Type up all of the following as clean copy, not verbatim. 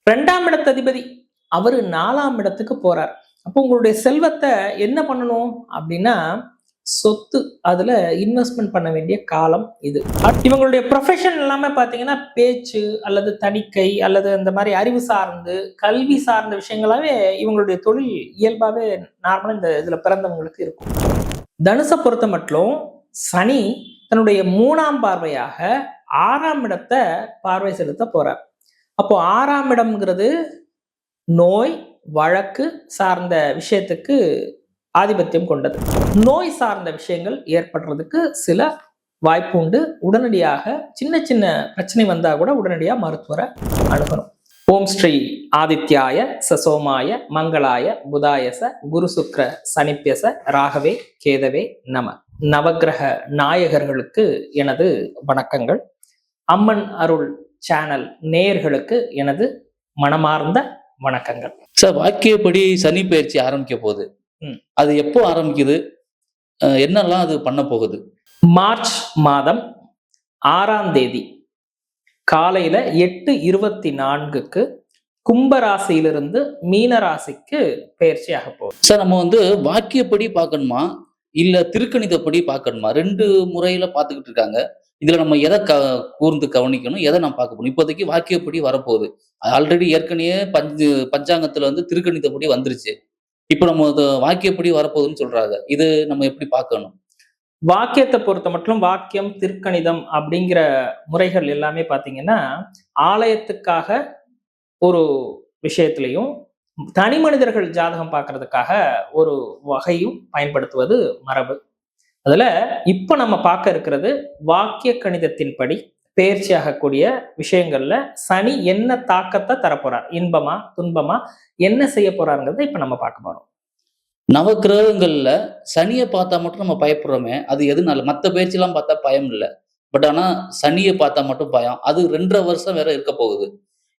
2ஆம் இடத்து அதிபதி அவரு 4ஆம் இடத்துக்கு போறார். அப்போ உங்களுடைய செல்வத்தை என்ன பண்ணணும் அப்படின்னா, சொத்து அதுல இன்வெஸ்ட்மெண்ட் பண்ண வேண்டிய காலம் இது. இவங்களுடைய ப்ரொஃபஷன் எல்லாமே பார்த்தீங்கன்னா, பேச்சு அல்லது தணிக்கை அல்லது இந்த மாதிரி அறிவு சார்ந்து, கல்வி சார்ந்த விஷயங்களாவே இவங்களுடைய தொழில் இயல்பாவே நார்மலா இந்த இதுல பிறந்தவங்களுக்கு இருக்கும். தனுசை பொறுத்த மட்டும் சனி தன்னுடைய 3ஆம் பார்வையாக 6ஆம் இடத்தை பார்வை செலுத்த போறார். அப்போ 6ஆம் இடம்ங்கிறது நோய் வழக்கு சார்ந்த விஷயத்துக்கு ஆதிபத்தியம் கொண்டது. நோய் சார்ந்த விஷயங்கள் ஏற்படுறதுக்கு சில வாய்ப்பு உண்டு. உடனடியாக சின்ன சின்ன பிரச்சனை வந்தா கூட உடனடியாக மருத்துவரை அணுகணும். ஓம் ஸ்ரீ ஆதித்யாய சசோமாய மங்களாய புதாயச குரு சுக்ர சனிப்பியச ராகவே கேதவே நம. நவக்கிரக நாயகர்களுக்கு எனது வணக்கங்கள். அம்மன் அருள் சேனல் நேயர்களுக்கு எனது மனமார்ந்த வணக்கங்கள். சார், வாக்கியப்படி சனி பயிற்சி ஆரம்பிக்க போகுது. அது எப்போ ஆரம்பிக்குது, என்னெல்லாம் அது பண்ண போகுது? மார்ச் மாதம் 6ஆம் தேதி காலையில 8:24க்கு கும்பராசியிலிருந்து மீனராசிக்கு பயிற்சி ஆக போகுது. சார், நம்ம வாக்கியப்படி பார்க்கணுமா இல்ல திருக்கணிதப்படி பார்க்கணுமா? 2 முறையில பார்த்துக்கிட்டு இருக்காங்க. இதுல நம்ம எதை கூர்ந்து கவனிக்கணும், எதை நம்ம பார்க்க போகணும்? இப்போதைக்கு வாக்கியப்படி வரப்போகுது. ஆல்ரெடி ஏற்கனவே பஞ்சாங்கத்துல திருக்கணிதப்படி வந்துருச்சு. இப்ப நம்ம வாக்கியப்படி வரப்போகுதுன்னு சொல்றாங்க. இது நம்ம எப்படி பார்க்கணும்? வாக்கியத்தை பொறுத்த மட்டும் வாக்கியம் திருக்கணிதம் அப்படிங்கிற முறைகள் எல்லாமே பார்த்தீங்கன்னா, ஆலயத்துக்காக ஒரு விஷயத்திலையும் தனி மனிதர்கள் ஜாதகம் பார்க்கறதுக்காக ஒரு வகையும் பயன்படுத்துவது மரபு. அதுல இப்ப நம்ம பார்க்க இருக்கிறது வாக்கிய கணிதத்தின்படி பெயர்ச்சி ஆகக்கூடிய விஷயங்கள்ல சனி என்ன தாக்கத்தை தரப்போறார், இன்பமா துன்பமா என்ன செய்ய போறாருங்கிறத இப்ப நம்ம பார்க்க போறோம். நவக்கிரகங்கள்ல சனியை பார்த்தா மட்டும் நம்ம பயப்படுறோமே, அது எதுனால? மற்ற பயிற்சியெல்லாம் பார்த்தா பயம் இல்லை. பட் ஆனா சனியை பார்த்தா மட்டும் பயம். அது 2.5 வருஷம் வேற இருக்க போகுது.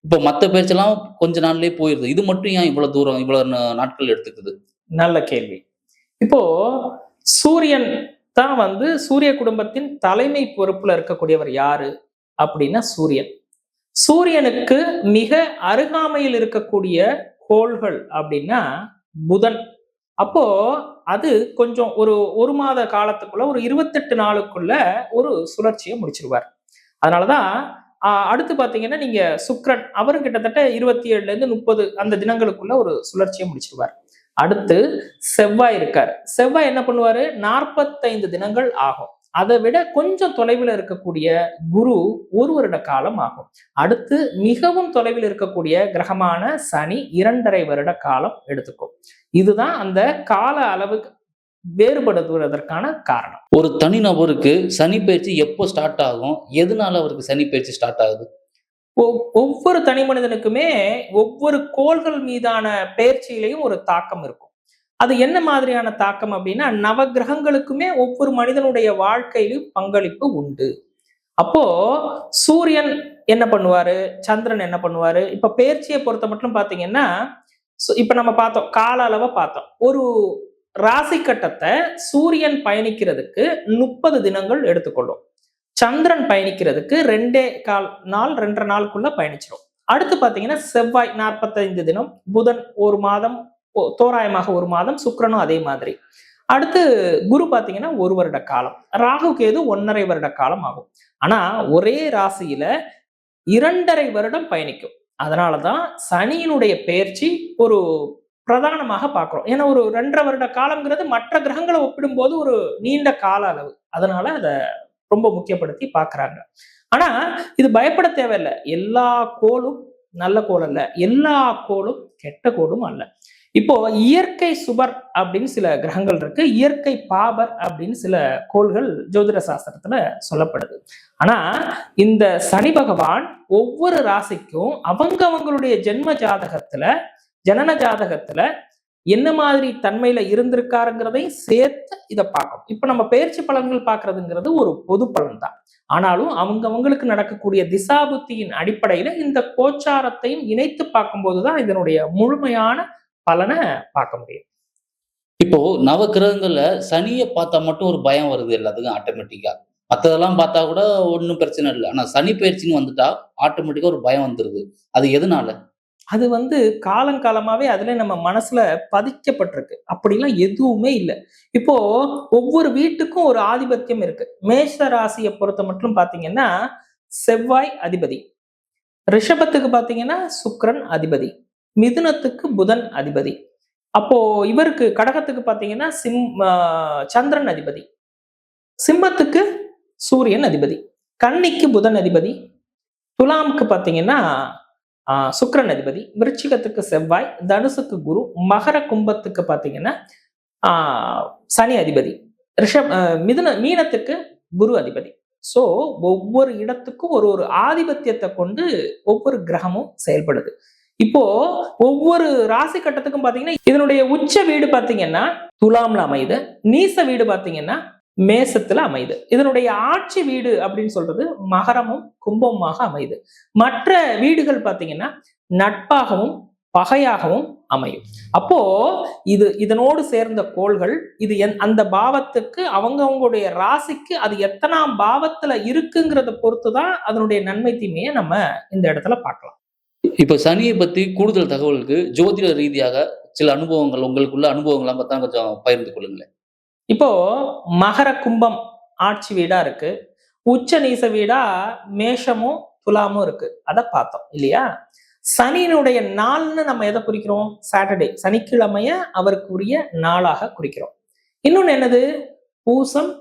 இப்போ மற்ற பயிற்சியெல்லாம் கொஞ்ச நாள்லயே போயிருது. இது மட்டும் ஏன் இவ்வளவு தூரம் இவ்வளவு நாட்கள் எடுத்துக்குது? நல்ல கேள்வி. இப்போ சூரியன் தான் சூரிய குடும்பத்தின் தலைமை பொறுப்புல இருக்கக்கூடியவர் யாரு அப்படின்னா சூரியன். சூரியனுக்கு மிக அருகாமையில் இருக்கக்கூடிய கோள்கள் அப்படின்னா புதன். அப்போ அது கொஞ்சம் ஒரு மாத காலத்துக்குள்ள ஒரு 28 நாளுக்குள்ள ஒரு சுழற்சியை முடிச்சிருவார். அதனாலதான் அடுத்து பாத்தீங்கன்னா நீங்க சுக்கிரன் அவரும் கிட்டத்தட்ட 27ல இருந்து 30 அந்த தினங்களுக்குள்ள ஒரு சுழற்சியை முடிச்சிருவார். அடுத்து செவ்வாய் இருக்காரு. செவ்வாய் என்ன பண்ணுவாரு, 45 தினங்கள் ஆகும். அதை விட கொஞ்சம் தொலைவில் இருக்கக்கூடிய குரு 1 வருட காலம் ஆகும். அடுத்து மிகவும் தொலைவில் இருக்கக்கூடிய கிரகமான சனி 2.5 வருட காலம் எடுத்துக்கும். இதுதான் அந்த கால அளவுக்கு வேறுபடுவதற்கான காரணம். ஒரு தனி நபருக்கு சனி பயிற்சி எப்போ ஸ்டார்ட் ஆகும், எதனால அவருக்கு சனி பயிற்சி ஸ்டார்ட் ஆகுது? ஒவ்வொரு தனி மனிதனுக்குமே ஒவ்வொரு கோள்கள் மீதான பயிற்சியிலையும் ஒரு தாக்கம் இருக்கும். அது என்ன மாதிரியான தாக்கம் அப்படின்னா, நவகிரகங்களுக்குமே ஒவ்வொரு மனிதனுடைய வாழ்க்கையிலும் பங்களிப்பு உண்டு. அப்போ சூரியன் என்ன பண்ணுவாரு, சந்திரன் என்ன பண்ணுவாரு, இப்ப பயிற்சியை பொறுத்த மட்டும் பாத்தீங்கன்னா, இப்ப நம்ம பார்த்தோம் கால அளவை பார்த்தோம். ஒரு ராசி கட்டத்தை சூரியன் பயணிக்கிறதுக்கு 30 தினங்கள் எடுத்துக்கொள்ளும். சந்திரன் பயணிக்கிறதுக்கு 2.25 நாளுக்குள்ள பயணிச்சிடும். அடுத்து பாத்தீங்கன்னா செவ்வாய் 45 தினம், புதன் 1 மாதம், தோராயமாக 1 மாதம், சுக்கிரனும் அதே மாதிரி. அடுத்து குரு பாத்தீங்கன்னா 1 வருட காலம், ராகு கேது 1.5 வருட காலம் ஆகும். ஆனா ஒரே ராசியில 2.5 வருடம் பயணிக்கும். அதனாலதான் சனியினுடைய பெயர்ச்சி ஒரு பிரதானமாக பார்க்கிறோம். ஏன்னா ஒரு 2.5 வருட காலம்ங்கிறது மற்ற கிரகங்களை ஒப்பிடும்போது ஒரு நீண்ட கால அளவு. அதனால அதை ரொம்ப முக்கியப்படுத்தி பார்க்கறாங்க. ஆனா இது பயப்பட தேவையில்லை. எல்லா கோளும் நல்ல கோள் அல்ல, எல்லா கோளும் கெட்ட கோளும் அல்ல. இப்போ இயற்கை சுபர் அப்படின்னு சில கிரகங்கள் இருக்கு, இயற்கை பாபர் அப்படின்னு சில கோள்கள் ஜோதிட சாஸ்திரத்துல சொல்லப்படுது. ஆனா இந்த சனி பகவான் ஒவ்வொரு ராசிக்கும் அவங்களுடைய ஜென்ம ஜாதகத்துல ஜனன ஜாதகத்துல என்ன மாதிரி தன்மையில இருந்திருக்காருங்கிறதையும் சேர்த்து இதை பார்க்கணும். இப்ப நம்ம பயிற்சி பலன்கள் பார்க்கறதுங்கிறது ஒரு பொது பலன் தான். ஆனாலும் அவங்களுக்கு நடக்கக்கூடிய திசாபுத்தியின் அடிப்படையில இந்த கோச்சாரத்தையும் இணைத்து பார்க்கும்போதுதான் இதனுடைய முழுமையான பலனை பார்க்க முடியும். இப்போ நவக்கிரகங்கள்ல சனியை பார்த்தா மட்டும் ஒரு பயம் வருது எல்லாத்துக்கும் ஆட்டோமேட்டிக்கா. மற்றதெல்லாம் பார்த்தா கூட ஒன்றும் பிரச்சனை இல்லை. ஆனா சனி பயிற்சின்னு வந்துட்டா ஆட்டோமேட்டிக்கா ஒரு பயம் வந்துருது. அது எதனால? அது காலங்காலமாவே அதுல நம்ம மனசுல பதிக்கப்பட்டிருக்கு. அப்படிலாம் எதுவுமே இல்லை. இப்போ ஒவ்வொரு வீட்டுக்கும் ஒரு ஆதிபத்தியம் இருக்கு. மேஷ ராசியை பொறுத்த மட்டும் பாத்தீங்கன்னா செவ்வாய் அதிபதி, ரிஷபத்துக்கு பாத்தீங்கன்னா சுக்கிரன் அதிபதி, மிதுனத்துக்கு புதன் அதிபதி, அப்போ இவருக்கு கடகத்துக்கு பாத்தீங்கன்னா சந்திரன் அதிபதி, சிம்மத்துக்கு சூரியன் அதிபதி, கன்னிக்கு புதன் அதிபதி, துலாமுக்கு பாத்தீங்கன்னா சுக்கிரன் அதிபதி, விருச்சிகத்துக்கு செவ்வாய், தனுசுக்கு குரு, மகர கும்பத்துக்கு பாத்தீங்கன்னா சனி அதிபதி, மீனத்துக்கு குரு அதிபதி. சோ ஒவ்வொரு இடத்துக்கும் ஒரு ஒரு ஆதிபத்தியத்தை கொண்டு ஒவ்வொரு கிரகமும் செயல்படுது. இப்போ ஒவ்வொரு ராசி கட்டத்துக்கும் பாத்தீங்கன்னா இதனுடைய உச்ச வீடு பாத்தீங்கன்னா துலாம்ல அமையுது, நீச வீடு பாத்தீங்கன்னா மேசத்துல அமையுது, இதனுடைய ஆட்சி வீடு அப்படின்னு சொல்றது மகரமும் கும்பமாக அமையுது. மற்ற வீடுகள் பாத்தீங்கன்னா நட்பாகவும் பகையாகவும் அமையும். அப்போ இதனோடு சேர்ந்த கோள்கள் இது அந்த பாவத்துக்கு அவங்களுடைய ராசிக்கு அது எத்தனாம் பாவத்துல இருக்குங்கிறத பொறுத்துதான் அதனுடைய நன்மை தீமையை நம்ம இந்த இடத்துல பார்க்கலாம். இப்ப சனியை பத்தி கூடுதல் தகவலுக்கு ஜோதிட ரீதியாக சில அனுபவங்கள், உங்களுக்குள்ள அனுபவங்கள்லாம் பார்த்தா கொஞ்சம் பகிர்ந்து கொள்ளுங்களேன். இப்போ மகர கும்பம் ஆட்சி வீடா இருக்கு, உச்ச நீச வீடா மேஷமும் துலாமும் இருக்கு, அதை பார்த்தோம் இல்லையா? சனியினுடைய நாள்னு நம்ம எதை குறிக்கிறோம்? சாட்டர்டே, சனிக்கிழமைய அவருக்கு உரிய நாளாக குறிக்கிறோம். இன்னொன்னு என்னது? பூசம்,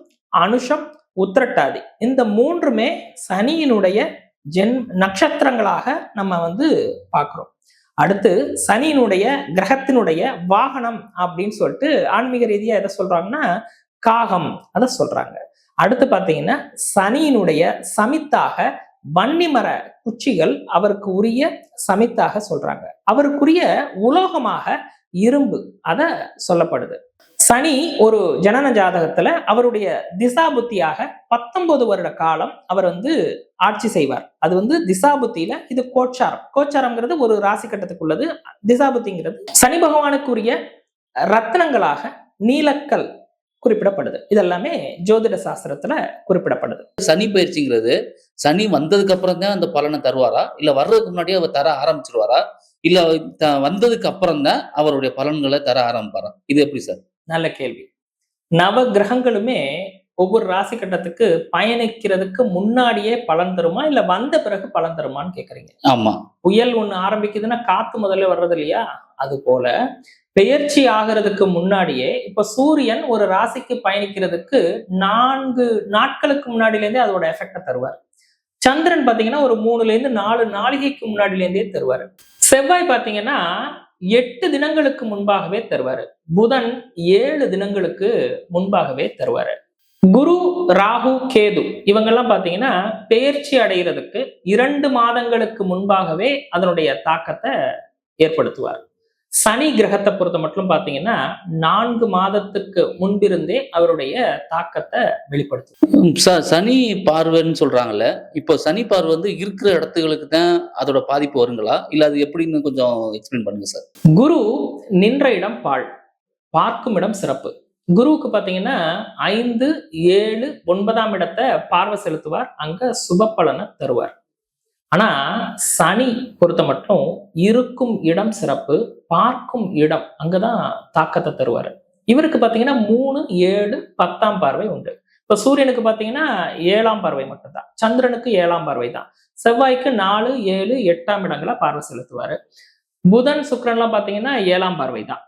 அனுஷம், உத்திரட்டாதி, இந்த மூன்றுமே சனியினுடைய நட்சத்திரங்களாக நம்ம பார்க்கிறோம். அடுத்து சனியினுடைய கிரகத்தினுடைய வாகனம் அப்படின்னு சொல்லிட்டு ஆன்மீக ரீதியா எதை சொல்றாங்கன்னா காகம், அதை சொல்றாங்க. அடுத்து பாத்தீங்கன்னா சனியினுடைய சமித்தாக வன்னிமர குச்சிகள் அவருக்கு உரிய சமித்தாக சொல்றாங்க. அவருக்குரிய உலோகமாக இரும்பு அத சொல்லப்படுது. சனி ஒரு ஜனன ஜாதகத்துல அவருடைய திசா புத்தியாக 19 வருட காலம் அவர் ஆட்சி செய்வார். அது திசா புத்தியில இது கோச்சாரம். கோச்சாரம்ங்கிறது ஒரு ராசி கட்டத்துக்குள்ளது. திசா புத்திங்கிறது சனி பகவானுக்குரிய ரத்னங்களாக நீலக்கல் குறிப்பிடப்படுது. இதெல்லாமே ஜோதிட சாஸ்திரத்துல குறிப்பிடப்படுது. சனி பயிற்சிங்கிறது சனி வந்ததுக்கு அப்புறம் தான் அந்த பலனை தருவாரா, இல்ல வர்றதுக்கு முன்னாடியே அவர் தர ஆரம்பிச்சிருவாரா, இல்ல வந்ததுக்கு அப்புறம் தான் அவருடைய பலன்களை தர ஆரம்பிப்பாரா? இது எப்படி சார்? நல்ல கேள்வி. நவ கிரகங்களுமே ஒவ்வொரு ராசி கட்டத்துக்கு பயணிக்கிறதுக்கு முன்னாடியே பலன் தருமா, இல்ல வந்த பிறகு பலன் தருமான்னு கேக்குறீங்க. ஆமா. புயல் ஒண்ணு ஆரம்பிக்குதுன்னா காத்து முதல்ல வர்றது இல்லையா? அது போல பெயர்ச்சி ஆகிறதுக்கு முன்னாடியே இப்ப சூரியன் ஒரு ராசிக்கு பயணிக்கிறதுக்கு 4 நாட்களுக்கு முன்னாடில இருந்தே அதோட எஃபெக்ட தருவார். சந்திரன் பாத்தீங்கன்னா ஒரு 3ல இருந்து 4 நாளிகைக்கு முன்னாடில இருந்தே தருவாரு. செவ்வாய் பாத்தீங்கன்னா 8 தினங்களுக்கு முன்பாகவே தருவாரு. புதன் 7 தினங்களுக்கு முன்பாகவே தருவாரு. குரு, ராகு, கேது இவங்கெல்லாம் பாத்தீங்கன்னா பெயர்ச்சி அடைகிறதுக்கு 2 மாதங்களுக்கு முன்பாகவே அதனுடைய தாக்கத்தை ஏற்படுத்துவார். சனி கிரகத்தை பொறுத்த மட்டும் பாத்தீங்கன்னா 4 மாதத்துக்கு முன்பிருந்தே அவருடைய தாக்கத்தை வெளிப்படுத்தும். சனி பார்வைன்னு சொல்றாங்கல்ல, இப்போ சனி பார்வை இருக்கிற இடத்துகளுக்கு தான் அதோட பாதிப்பு வருங்களா, இல்ல அது எப்படின்னு கொஞ்சம் எக்ஸ்பிளைன் பண்ணுங்க சார். குரு நின்ற இடம் பாழ், பார்க்கும் இடம் சிறப்பு. குருவுக்கு பாத்தீங்கன்னா 5, 7, 9ஆம் இடத்தை பார்வை செலுத்துவார், அங்க சுப பலனை தருவார். ஆனா சனி பொறுத்த மட்டும் இருக்கும் இடம் சிறப்பு, பார்க்கும் இடம் அங்கதான் தாக்கத்தை தருவாரு. இவருக்கு பாத்தீங்கன்னா 3, 7, 10ஆம் பார்வை உண்டு. இப்ப சூரியனுக்கு பாத்தீங்கன்னா 7ஆம் பார்வை மட்டும்தான், சந்திரனுக்கு 7ஆம் பார்வை தான், செவ்வாய்க்கு 4, 7, 8ஆம் இடங்களை பார்வை செலுத்துவாரு. புதன், சுக்கிரன் எல்லாம் பாத்தீங்கன்னா 7ஆம் பார்வை தான்.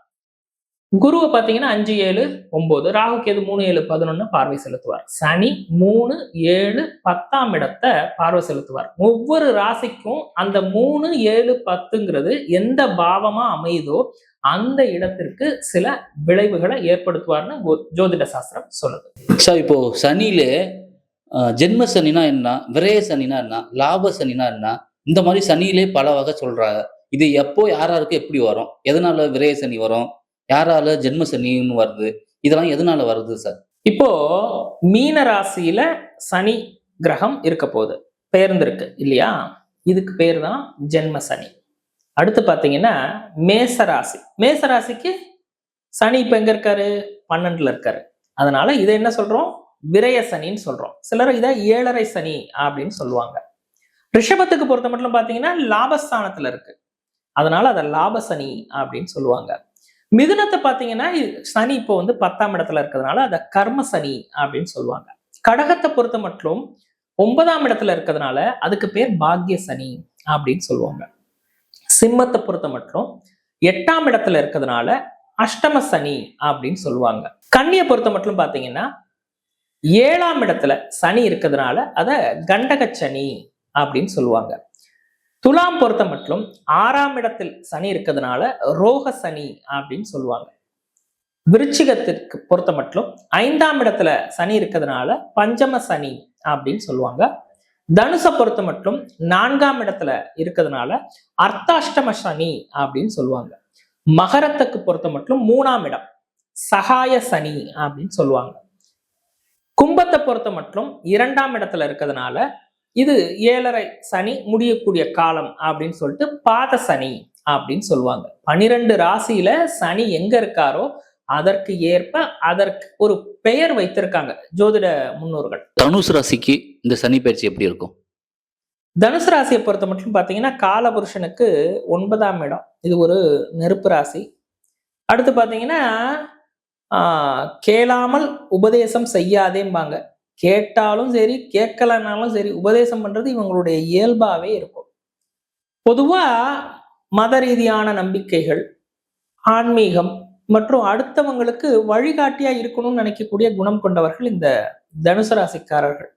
குருவை பாத்தீங்கன்னா 5, 7, 9, ராகு, கேது 3, 7, 11 பார்வை செலுத்துவார். சனி 3, 7, 10ஆம் இடத்தை பார்வை செலுத்துவார். ஒவ்வொரு ராசிக்கும் அந்த 3, 7, 10ங்கிறது எந்த பாவமா அமையுதோ அந்த இடத்திற்கு சில விளைவுகளை ஏற்படுத்துவார்னு ஜோதிட சாஸ்திரம் சொல்லுது. சார், இப்போ சனியில ஜென்ம சனினா என்ன, விரய சனினா என்ன, லாப சனினா என்ன, இந்த மாதிரி சனியிலே பல வகை சொல்றாங்க. இது எப்போ யாராருக்கு எப்படி வரும், எதனால விரய சனி வரும், யாரால ஜென்ம சனின்னு வருது, இதெல்லாம் எதனால வருது சார்? இப்போ மீன ராசியில சனி கிரகம் இருக்க போகுது, பெயர்ந்திருக்கு இல்லையா? இதுக்கு பேர் தான் ஜென்ம சனி. அடுத்து பாத்தீங்கன்னா மேசராசி. மேசராசிக்கு சனி இப்ப எங்க இருக்காரு? 12ல இருக்காரு. அதனால இதை என்ன சொல்றோம்? விரய சனின்னு சொல்றோம். சிலர் இதை 7.5 சனி அப்படின்னு சொல்லுவாங்க. ரிஷபத்துக்கு பொறுத்த மட்டும் பாத்தீங்கன்னா லாபஸ்தானத்துல இருக்கு. அதனால அதை லாப சனி அப்படின்னு சொல்லுவாங்க. மிதுனத்தை பாத்தீங்கன்னா சனி இப்போ வந்து 10ஆம் இடத்துல இருக்கிறதுனால அதை கர்ம சனி அப்படின்னு சொல்லுவாங்க. கடகத்தை பொறுத்த மட்டும் 9ஆம் இடத்துல இருக்கிறதுனால அதுக்கு பேர் பாக்ய சனி அப்படின்னு சொல்லுவாங்க. சிம்மத்தை பொறுத்த மட்டும் 8ஆம் இடத்துல இருக்கிறதுனால அஷ்டம சனி அப்படின்னு சொல்லுவாங்க. கன்னியை பொறுத்த மட்டும் பாத்தீங்கன்னா 7ஆம் இடத்துல சனி இருக்கிறதுனால அத கண்டக சனி அப்படின்னு சொல்லுவாங்க. துலாம் பொறுத்த மட்டும் 6ஆம் இடத்தில் சனி இருக்கிறதுனால ரோக சனி அப்படின்னு சொல்லுவாங்க. விருச்சிகத்திற்கு பொறுத்த மட்டும் 5ஆம் இடத்துல சனி இருக்கிறதுனால பஞ்சம சனி அப்படின்னு சொல்லுவாங்க. தனுசை பொறுத்த மட்டும் 4ஆம் இடத்துல இருக்கிறதுனால அர்த்தாஷ்டம சனி அப்படின்னு சொல்லுவாங்க. மகரத்துக்கு பொறுத்த மட்டும் 3ஆம் இடம் சகாய சனி அப்படின்னு சொல்லுவாங்க. கும்பத்தை பொறுத்த மட்டும் 2ஆம் இடத்துல இருக்கிறதுனால இது 7.5 சனி முடியக்கூடிய காலம் அப்படின்னு சொல்லிட்டு பாத சனி அப்படின்னு சொல்லுவாங்க. 12 ராசியில சனி எங்க இருக்காரோ அதற்கு ஏற்ப அதற்கு ஒரு பெயர் வைத்திருக்காங்க ஜோதிட முன்னோர்கள். தனுசு ராசிக்கு இந்த சனி பயிற்சி எப்படி இருக்கும்? தனுசு ராசியை பொறுத்த மட்டும் பாத்தீங்கன்னா காலபுருஷனுக்கு 9ஆம் இடம், இது ஒரு நெருப்பு ராசி. அடுத்து பாத்தீங்கன்னா கேளாமல் உபதேசம் செய்யாதேம்பாங்க. கேட்டாலும் சரி கேட்கலனாலும் சரி உபதேசம் பண்றது இவங்களுடைய இயல்பாவே இருக்கும். பொதுவா மத ரீதியான நம்பிக்கைகள், ஆன்மீகம் மற்றும் அடுத்தவங்களுக்கு வழிகாட்டியா இருக்கணும்னு நினைக்கக்கூடிய குணம் கொண்டவர்கள் இந்த தனுசு ராசிக்காரர்கள்.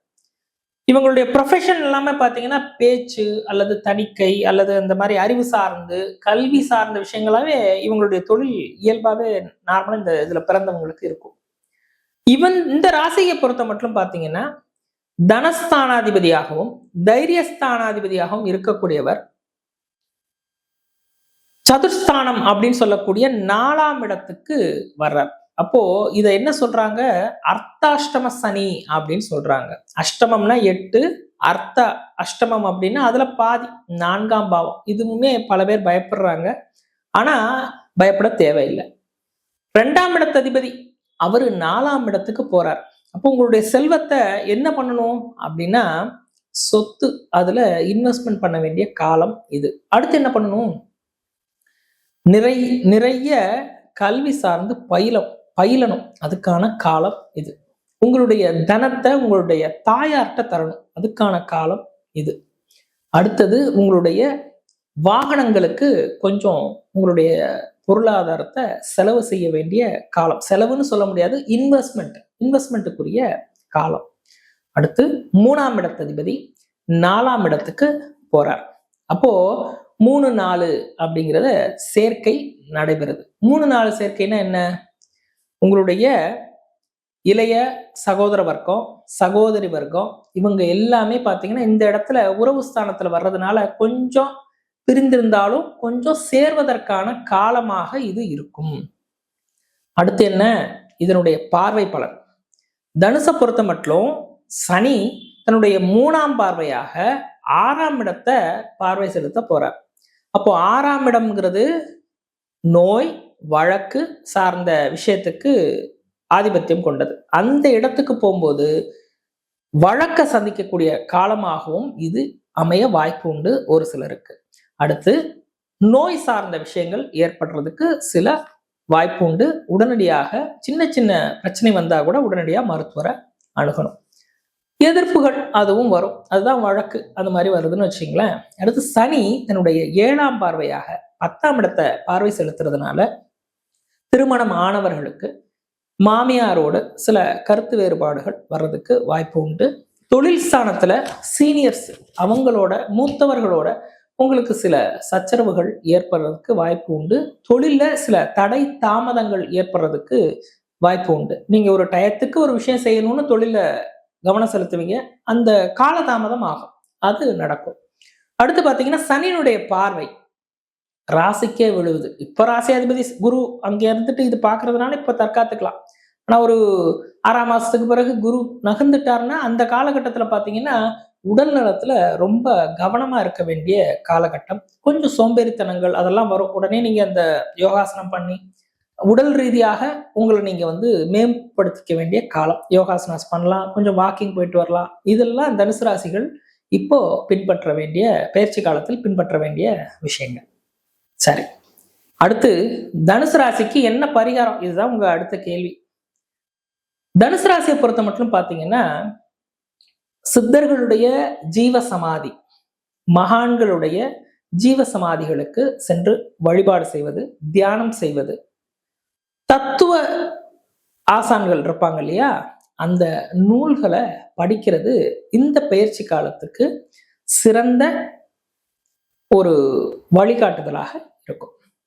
இவங்களுடைய ப்ரொஃபஷன் எல்லாமே பாத்தீங்கன்னா பேச்சு அல்லது தணிக்கை அல்லது அந்த மாதிரி அறிவு சார்ந்து கல்வி சார்ந்த விஷயங்களாவே இவங்களுடைய தொழில் இயல்பாவே நார்மலா இந்த இதுல பிறந்தவங்களுக்கு இருக்கும். இந்த ராசியை பொறுத்த மட்டும் பாத்தீங்கன்னா தனஸ்தானாதிபதியாகவும் தைரியஸ்தானாதிபதியாகவும் இருக்கக்கூடியவர் சதுர்ஸ்தானம் அப்படின்னு சொல்லக்கூடிய 4ஆம் இடத்துக்கு வர்றார். அப்போ இத என்ன சொல்றாங்க, அர்த்தாஷ்டம சனி அப்படின்னு சொல்றாங்க. அஷ்டமம்னா 8, அர்த்த அஷ்டமம் அப்படின்னா அதுல பாதி 4ஆம் பாவம். இதுவுமே பல பேர் பயப்படுறாங்க, ஆனா பயப்பட தேவையில்லை. 2ஆம் இடத்து அதிபதி அவரு 4ஆம் இடத்துக்கு போறார். அப்போ உங்களுடைய செல்வத்தை என்ன பண்ணணும் அப்படின்னா சொத்து அதுல இன்வெஸ்ட்மெண்ட் பண்ண வேண்டிய காலம் இது. அடுத்து என்ன பண்ணணும், நிறைய கல்வி சார்ந்து பயிலணும், அதுக்கான காலம் இது. உங்களுடைய தனத்தை உங்களுடைய தாயார்கிட்ட தரணும், அதுக்கான காலம் இது. அடுத்தது உங்களுடைய வாகனங்களுக்கு கொஞ்சம் உங்களுடைய பொருளாதாரத்தை செலவு செய்ய வேண்டிய காலம். செலவுன்னு சொல்ல முடியாது, இன்வெஸ்ட்மெண்ட்டுக்குரிய காலம். அடுத்து 3ஆம் இடத்து அதிபதி 4ஆம் இடத்துக்கு போறார். அப்போ 3-4 அப்படிங்கிறத சேர்க்கை நடைபெறுது. 3-4 சேர்க்கைன்னா என்ன, உங்களுடைய இளைய சகோதர வர்க்கம், சகோதரி வர்க்கம் இவங்க எல்லாமே பாத்தீங்கன்னா இந்த இடத்துல உறவு ஸ்தானத்துல வர்றதுனால கொஞ்சம் பிரிந்திருந்தாலும் கொஞ்சம் சேர்வதற்கான காலமாக இது இருக்கும். அடுத்து என்ன, இதனுடைய பார்வை பலன். தனுசை பொறுத்த மட்டும் சனி தன்னுடைய 3ஆம் பார்வையாக 6ஆம் இடத்தை பார்வை செலுத்த போறார். அப்போ 6ஆம் இடம்ங்கிறது நோய் வழக்கு சார்ந்த விஷயத்துக்கு ஆதிபத்தியம் கொண்டது. அந்த இடத்துக்கு போகும்போது வழக்க சந்திக்கக்கூடிய காலமாகவும் இது அமைய வாய்ப்பு உண்டு ஒரு சிலருக்கு. அடுத்து நோய் சார்ந்த விஷயங்கள் ஏற்படுறதுக்கு சில வாய்ப்பு உண்டு. உடனடியாக சின்ன சின்ன பிரச்சனை வந்தா கூட உடனடியாக மருத்துவரை அணுகணும். எதிர்ப்புகள் அதுவும் வரும், அதுதான் வழக்கு, அந்த மாதிரி வருதுன்னு வச்சுங்களேன். அடுத்து சனி தன்னுடைய 7ஆம் பார்வையாக 10ஆம் இடத்தை பார்வை செலுத்துறதுனால திருமணம் ஆனவர்களுக்கு மாமியாரோடு சில கருத்து வேறுபாடுகள் வர்றதுக்கு வாய்ப்பு உண்டு. தொழில் ஸ்தானத்துல சீனியர்ஸ் அவங்களோட மூத்தவர்களோட உங்களுக்கு சில சச்சரவுகள் ஏற்படுறதுக்கு வாய்ப்பு உண்டு. தொழில்ல சில தடை தாமதங்கள் ஏற்படுறதுக்கு வாய்ப்பு உண்டு. நீங்க ஒரு டயத்துக்கு ஒரு விஷயம் செய்யணும்னு தொழில கவனம் செலுத்துவீங்க, அந்த காலதாமதம் ஆகும், அது நடக்கும். அடுத்து பாத்தீங்கன்னா சனியினுடைய பார்வை ராசிக்கே விழுவுது. இப்ப ராசியாதிபதி குரு அங்க இருந்துட்டு இது பாக்குறதுனால இப்ப தற்காத்துக்கலாம். ஆனா ஒரு 6ஆம் மாசத்துக்கு பிறகு குரு நகர்ந்துட்டாருன்னா அந்த காலகட்டத்துல பாத்தீங்கன்னா உடல் நலத்துல ரொம்ப கவனமா இருக்க வேண்டிய காலகட்டம். கொஞ்சம் சோம்பேறித்தனங்கள் அதெல்லாம் வரும். உடனே நீங்க அந்த யோகாசனம் பண்ணி உடல் ரீதியாக உங்களை நீங்க மேம்படுத்திக்க வேண்டிய காலம். யோகாசனாஸ் பண்ணலாம், கொஞ்சம் வாக்கிங் போயிட்டு வரலாம். இதெல்லாம் தனுசு ராசிகள் இப்போ பின்பற்ற வேண்டிய பயிற்சி காலத்தில் பின்பற்ற வேண்டிய விஷயங்கள். சரி, அடுத்து தனுசு ராசிக்கு என்ன பரிகாரம், இதுதான் உங்க அடுத்த கேள்வி. தனுசு ராசியை பொறுத்த மட்டும் பாத்தீங்கன்னா, சித்தர்களுடைய ஜீவ சமாதி, மகான்களுடைய ஜீவ சமாதிகளுக்கு சென்று வழிபாடு செய்வது, தியானம் செய்வது, தத்துவ ஆசான்கள் இருப்பாங்க இல்லையா, அந்த நூல்களை படிக்கிறது இந்த பயிற்சி காலத்துக்கு சிறந்த ஒரு வழிகாட்டுதலாக இருக்கும்.